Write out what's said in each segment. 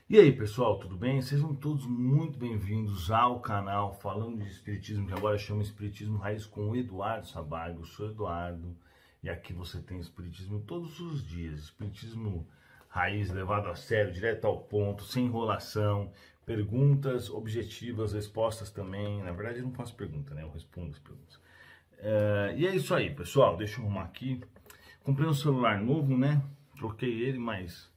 E aí pessoal, tudo bem? Sejam todos muito bem-vindos ao canal Falando de Espiritismo, que agora chama Espiritismo Raiz com o Eduardo Sabago. Eu sou Eduardo e aqui você tem Espiritismo todos os dias. Espiritismo Raiz levado a sério, direto ao ponto, sem enrolação, perguntas objetivas, respostas também. Na verdade eu não faço pergunta, né? Eu respondo as perguntas. E é isso aí pessoal, deixa eu arrumar aqui. Comprei um celular novo, né? Troquei ele, mas...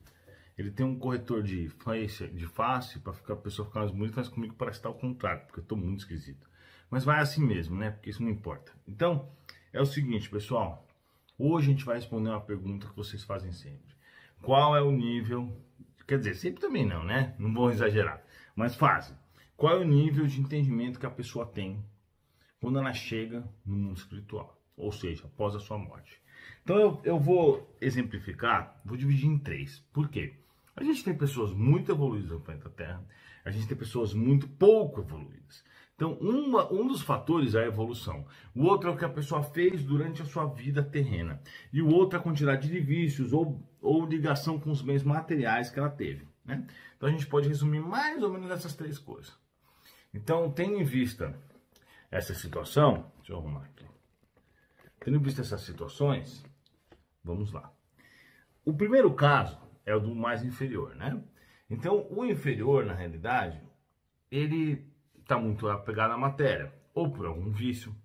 ele tem um corretor de face para a pessoa ficar mais bonita, mas comigo parece estar ao contrário, porque eu estou muito esquisito. Mas vai assim mesmo, né? Porque isso não importa. Então, é o seguinte, pessoal. Hoje a gente vai responder uma pergunta que vocês fazem sempre. Qual é o nível... quer dizer, sempre também não, né? Não vou exagerar. Mas fazem. Qual é o nível de entendimento que a pessoa tem quando ela chega no mundo espiritual? Ou seja, após a sua morte. Então eu vou exemplificar, vou dividir em três. Por quê? A gente tem pessoas muito evoluídas no planeta Terra, a gente tem pessoas muito pouco evoluídas. Então, um dos fatores é a evolução. O outro é o que a pessoa fez durante a sua vida terrena. E o outro é a quantidade de vícios ou ligação com os bens materiais que ela teve, né? Então, a gente pode resumir mais ou menos essas três coisas. Então, tendo em vista essa situação, deixa eu arrumar aqui. Tendo em vista essas situações, vamos lá. O primeiro caso é o do mais inferior, né? Então, o inferior, na realidade, ele está muito apegado à matéria, ou por algum vício.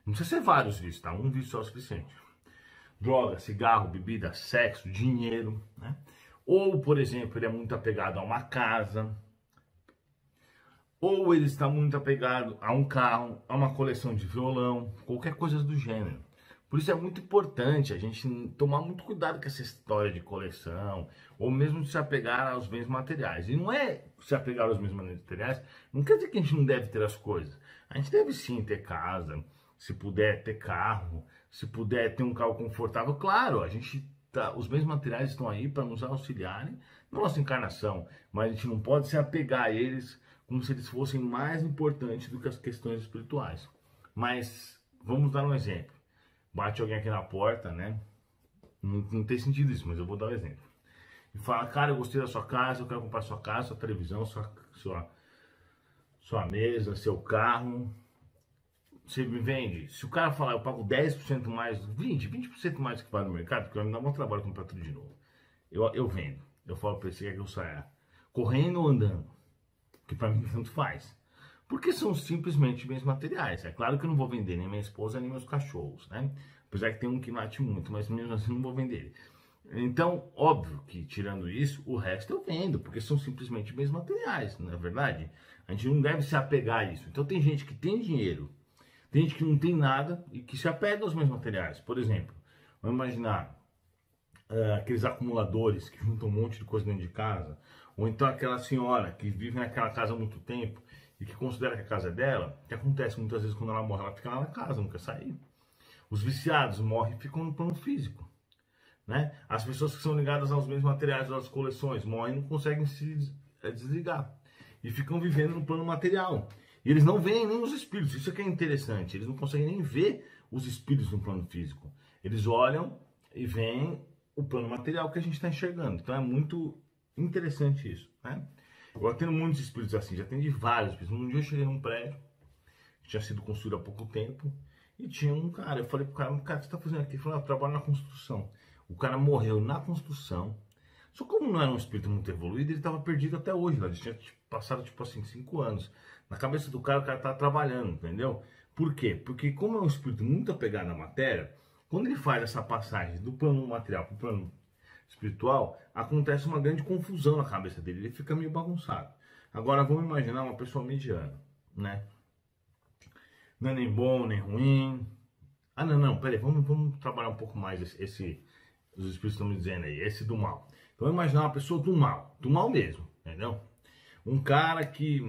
Não precisa ser vários vícios, tá? Um vício só é o suficiente. Droga, cigarro, bebida, sexo, dinheiro, né? Ou, por exemplo, ele é muito apegado a uma casa, ou ele está muito apegado a um carro, a uma coleção de violão, qualquer coisa do gênero. Por isso é muito importante a gente tomar muito cuidado com essa história de coleção, ou mesmo de se apegar aos bens materiais. E não é se apegar aos bens materiais, não quer dizer que a gente não deve ter as coisas. A gente deve sim ter casa, se puder ter carro, se puder ter um carro confortável. Claro, os bens materiais estão aí para nos auxiliarem na nossa encarnação, mas a gente não pode se apegar a eles como se eles fossem mais importantes do que as questões espirituais. Mas vamos dar um exemplo. Bate alguém aqui na porta, né? Não tem sentido isso, mas eu vou dar um exemplo. E fala, cara, eu gostei da sua casa, eu quero comprar sua casa, sua televisão, sua mesa, seu carro. Você me vende? Se o cara falar, eu pago 10% mais, 20% mais que vale no mercado, porque vai me dar um trabalho comprar tudo de novo. Eu vendo. Eu falo pra ele, você quer que eu saia correndo ou andando? Que pra mim tanto faz. Porque são simplesmente bens materiais. É claro que eu não vou vender nem minha esposa nem meus cachorros, né? Apesar que tem um que late muito, mas mesmo assim não vou vender ele. Então, óbvio que tirando isso, o resto eu vendo, porque são simplesmente bens materiais, não é verdade? A gente não deve se apegar a isso. Então tem gente que tem dinheiro, tem gente que não tem nada e que se apega aos bens materiais. Por exemplo, vamos imaginar aqueles acumuladores que juntam um monte de coisa dentro de casa, ou então aquela senhora que vive naquela casa há muito tempo e que considera que a casa é dela, que acontece muitas vezes quando ela morre, ela fica lá na casa, não quer sair. Os viciados morrem e ficam no plano físico, né? As pessoas que são ligadas aos bens materiais, às coleções, morrem e não conseguem se desligar e ficam vivendo no plano material. E eles não veem nem os espíritos, isso é que é interessante, eles não conseguem nem ver os espíritos no plano físico. Eles olham e veem o plano material que a gente está enxergando. Então é muito interessante isso, né? Eu atendo muitos espíritos assim, já atendi vários espíritos. Um dia eu cheguei num prédio, que tinha sido construído há pouco tempo, e tinha um cara, eu falei pro cara, o que você está fazendo aqui? Ele falou, eu trabalho na construção. O cara morreu na construção, só como não era um espírito muito evoluído, ele estava perdido até hoje, ele tinha passado, tipo assim, 5 anos. Na cabeça do cara, o cara estava trabalhando, entendeu? Por quê? Porque como é um espírito muito apegado à matéria, quando ele faz essa passagem do plano material para o plano espiritual, acontece uma grande confusão na cabeça dele, ele fica meio bagunçado. Agora vamos imaginar uma pessoa mediana, né? Não é nem bom, nem ruim. Ah, não, peraí, vamos trabalhar um pouco mais os espíritos estão me dizendo aí, esse do mal. Então vamos imaginar uma pessoa do mal mesmo, entendeu? Um cara que,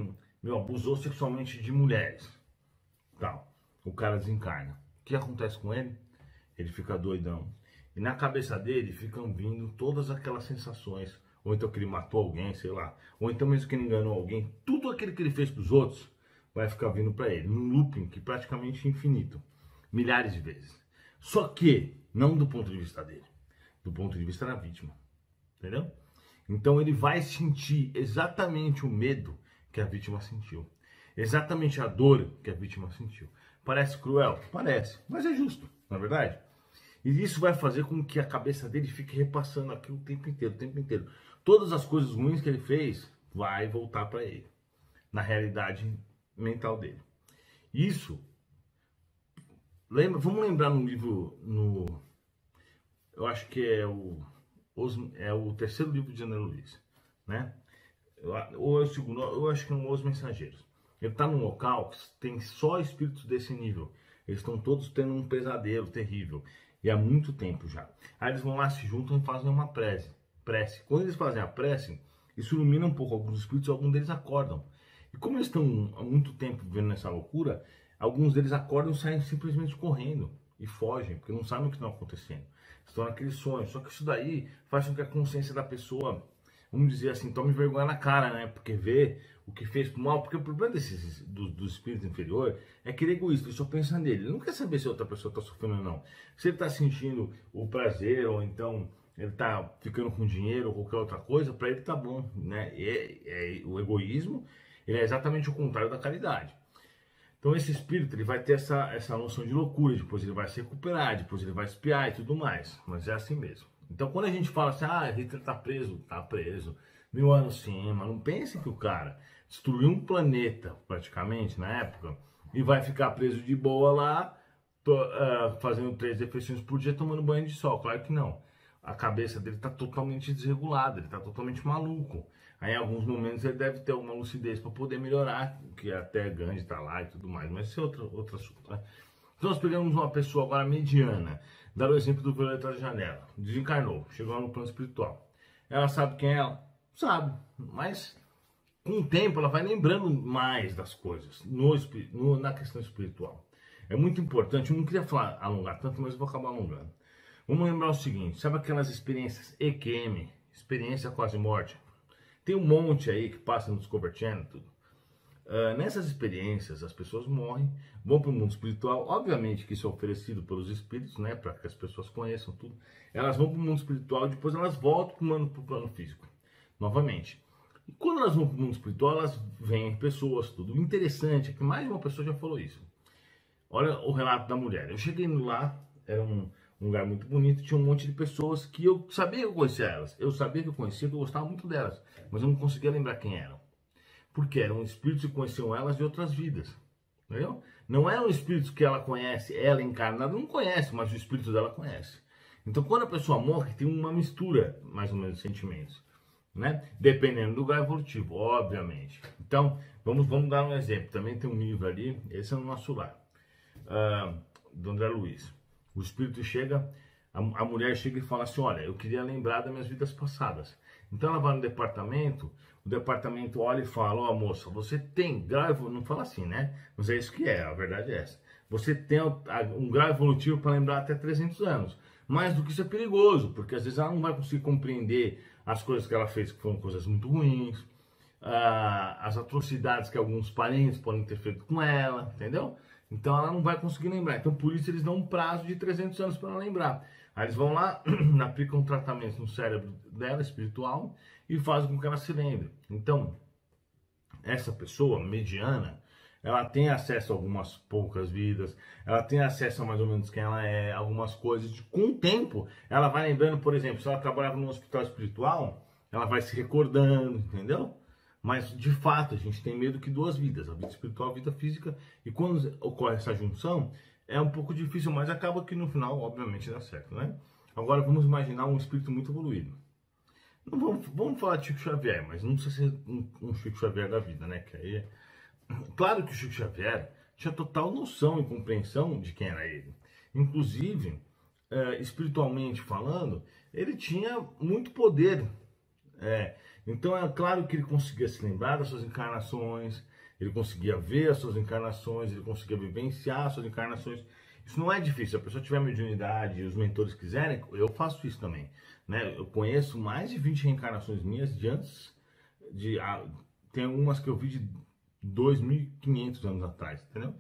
abusou sexualmente de mulheres, tal. O cara desencarna. O que acontece com ele? Ele fica doidão. E na cabeça dele ficam vindo todas aquelas sensações. Ou então que ele matou alguém, sei lá. Ou então mesmo que ele enganou alguém. Tudo aquilo que ele fez para os outros vai ficar vindo para ele. Num looping que praticamente infinito. Milhares de vezes. Só que, não do ponto de vista dele. Do ponto de vista da vítima. Entendeu? Então ele vai sentir exatamente o medo que a vítima sentiu. Exatamente a dor que a vítima sentiu. Parece cruel? Parece, mas é justo, não é verdade? E isso vai fazer com que a cabeça dele fique repassando aquilo o tempo inteiro, o tempo inteiro. Todas as coisas ruins que ele fez vai voltar para ele, na realidade mental dele. Isso, vamos lembrar no livro, eu acho que é o terceiro livro de André Luiz, né? Ou é o segundo, eu acho que é Os Mensageiros. Ele está num local que tem só espíritos desse nível. Eles estão todos tendo um pesadelo terrível. E há muito tempo já. Aí eles vão lá, se juntam e fazem uma prece. Quando eles fazem a prece, isso ilumina um pouco alguns espíritos e alguns deles acordam. E como eles estão há muito tempo vivendo nessa loucura, alguns deles acordam e saem simplesmente correndo. E fogem, porque não sabem o que está acontecendo. Estão naquele sonho. Só que isso daí faz com que a consciência da pessoa, vamos dizer assim, tome vergonha na cara, né? Porque vê o que fez pro mal. Porque o problema do espírito inferior é que ele é egoísta, ele só pensa nele. Ele não quer saber se a outra pessoa está sofrendo ou não. Se ele está sentindo o prazer, ou então ele está ficando com dinheiro ou qualquer outra coisa, para ele tá bom, né? O egoísmo, ele é exatamente o contrário da caridade. Então esse espírito ele vai ter essa noção de loucura, depois ele vai se recuperar, depois ele vai espiar e tudo mais. Mas é assim mesmo. Então quando a gente fala assim, Hitler tá preso, 1000 anos sim, mas não pense que o cara destruiu um planeta praticamente na época e vai ficar preso de boa lá, fazendo 3 refeições por dia, tomando banho de sol. Claro que não. A cabeça dele está totalmente desregulada, ele está totalmente maluco. Aí em alguns momentos ele deve ter uma lucidez para poder melhorar, que até Gandhi está lá e tudo mais, mas isso é outro assunto, né? Então nós pegamos uma pessoa agora mediana, dar o exemplo do Violeta da Janela, desencarnou, chegou no plano espiritual. Ela sabe quem é ela? Sabe, mas com o tempo ela vai lembrando mais das coisas na questão espiritual. É muito importante, eu não queria alongar tanto, mas eu vou acabar alongando. Vamos lembrar o seguinte, sabe aquelas experiências EQM, experiência quase morte? Tem um monte aí que passa no Discovery Channel, tudo. Nessas experiências, as pessoas morrem, vão para o mundo espiritual. Obviamente que isso é oferecido pelos espíritos, né, para que as pessoas conheçam tudo. Elas vão para o mundo espiritual e depois elas voltam para o plano físico, novamente. E quando elas vão para o mundo espiritual, elas veem pessoas, tudo. O interessante é que mais de uma pessoa já falou isso. Olha o relato da mulher. Eu cheguei lá, era um lugar muito bonito, tinha um monte de pessoas que eu sabia que eu conhecia elas. Eu sabia que eu conhecia, que eu gostava muito delas, mas eu não conseguia lembrar quem eram. Porque eram espíritos que conheciam elas de outras vidas. Entendeu? Não eram espíritos que ela conhece, ela encarnada não conhece, mas o espírito dela conhece. Então quando a pessoa morre, tem uma mistura, mais ou menos, de sentimentos, né? Dependendo do grau evolutivo, obviamente. Então, vamos dar um exemplo. Também tem um livro ali, esse é o nosso lar, do André Luiz. O espírito chega, a mulher chega e fala assim, olha, eu queria lembrar das minhas vidas passadas. Então ela vai no departamento, o departamento olha e fala, moça, você tem grau, não fala assim, né? Mas é isso que é, a verdade é essa. Você tem um grau evolutivo para lembrar até 300 anos. Mais do que isso é perigoso, porque às vezes ela não vai conseguir compreender as coisas que ela fez, que foram coisas muito ruins, as atrocidades que alguns parentes podem ter feito com ela, entendeu? Então ela não vai conseguir lembrar. Então por isso eles dão um prazo de 300 anos para ela lembrar. Aí eles vão lá, aplicam um tratamento no cérebro dela, espiritual, e fazem com que ela se lembre. Então, essa pessoa mediana, ela tem acesso a algumas poucas vidas, ela tem acesso a mais ou menos quem ela é, algumas coisas. Com o tempo, ela vai lembrando, por exemplo, se ela trabalhava num hospital espiritual, ela vai se recordando, entendeu? Mas, de fato, a gente tem medo que 2 vidas, a vida espiritual e a vida física, e quando ocorre essa junção, é um pouco difícil, mas acaba que no final, obviamente, dá certo, né? Agora, vamos imaginar um espírito muito evoluído. Não vamos falar de Chico Xavier, mas não precisa ser um Chico Xavier da vida, né? Que aí claro que o Chico Xavier tinha total noção e compreensão de quem era ele. Inclusive, espiritualmente falando, ele tinha muito poder. Então é claro que ele conseguia se lembrar das suas encarnações, ele conseguia ver as suas encarnações, ele conseguia vivenciar as suas encarnações. Isso não é difícil, se a pessoa tiver mediunidade e os mentores quiserem, eu faço isso também, né? Eu conheço mais de 20 reencarnações minhas de antes, tem algumas que eu vi de 2.500 anos atrás, entendeu?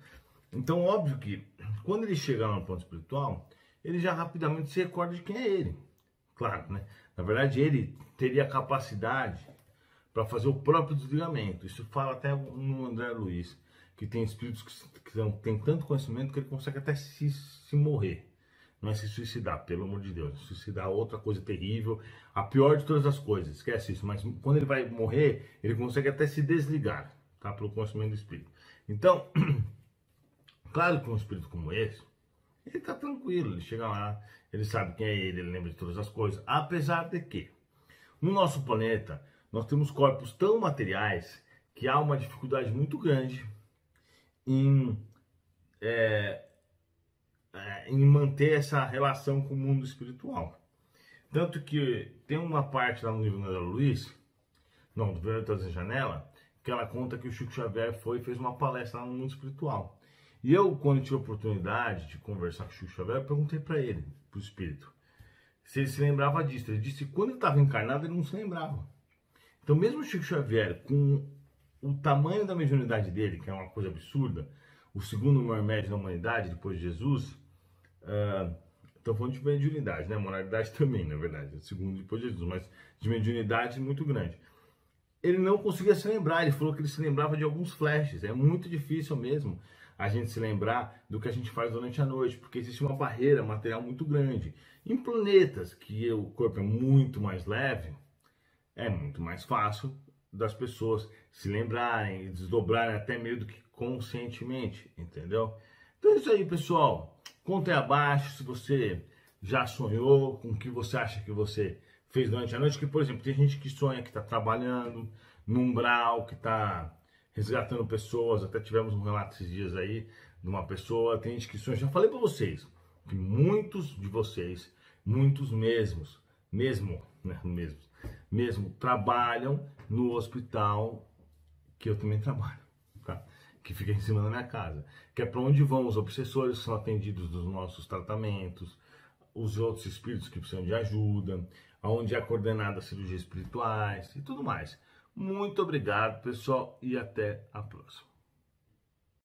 Então, óbvio que quando ele chega lá no plano espiritual, ele já rapidamente se recorda de quem é ele. Claro, né? Na verdade, ele teria a capacidade para fazer o próprio desligamento. Isso fala até no André Luiz, que tem espíritos que tem tanto conhecimento que ele consegue até se morrer. Não é se suicidar, pelo amor de Deus. Suicidar é outra coisa terrível, a pior de todas as coisas, esquece isso. Mas quando ele vai morrer, ele consegue até se desligar, tá? Pelo conhecimento do espírito. Então, claro que um espírito como esse, ele tá tranquilo, ele chega lá, ele sabe quem é ele lembra de todas as coisas. Apesar de que, no nosso planeta, nós temos corpos tão materiais que há uma dificuldade muito grande em manter essa relação com o mundo espiritual. Tanto que tem uma parte lá no livro do André Luiz, do Verdades da Janela, que ela conta que o Chico Xavier fez uma palestra lá no mundo espiritual. E eu, quando tive a oportunidade de conversar com o Chico Xavier, perguntei para ele, para o espírito, se ele se lembrava disso. Ele disse que quando ele estava encarnado, ele não se lembrava. Então, mesmo o Chico Xavier, com o tamanho da mediunidade dele, que é uma coisa absurda, o segundo maior médium da humanidade, depois de Jesus, estou falando de mediunidade, né? Moralidade também, na verdade, o segundo depois de Jesus, mas de mediunidade muito grande. Ele não conseguia se lembrar, ele falou que ele se lembrava de alguns flashes. É muito difícil mesmo a gente se lembrar do que a gente faz durante a noite, porque existe uma barreira material muito grande. Em planetas que o corpo é muito mais leve, é muito mais fácil das pessoas se lembrarem e desdobrarem até meio do que conscientemente, entendeu? Então é isso aí, pessoal. Conta aí abaixo se você já sonhou, com o que você acha que você fez durante a noite. Que, por exemplo, tem gente que sonha que está trabalhando no umbral, que está resgatando pessoas. Até tivemos um relato esses dias aí de uma pessoa. Tem gente que sonha, já falei para vocês, que muitos de vocês, muitos mesmo, trabalham no hospital que eu também trabalho, tá? Que fica em cima da minha casa, que é para onde vão os obsessores que são atendidos dos nossos tratamentos, os outros espíritos que precisam de ajuda, aonde é coordenada cirurgias espirituais e tudo mais. Muito obrigado, pessoal, e até a próxima.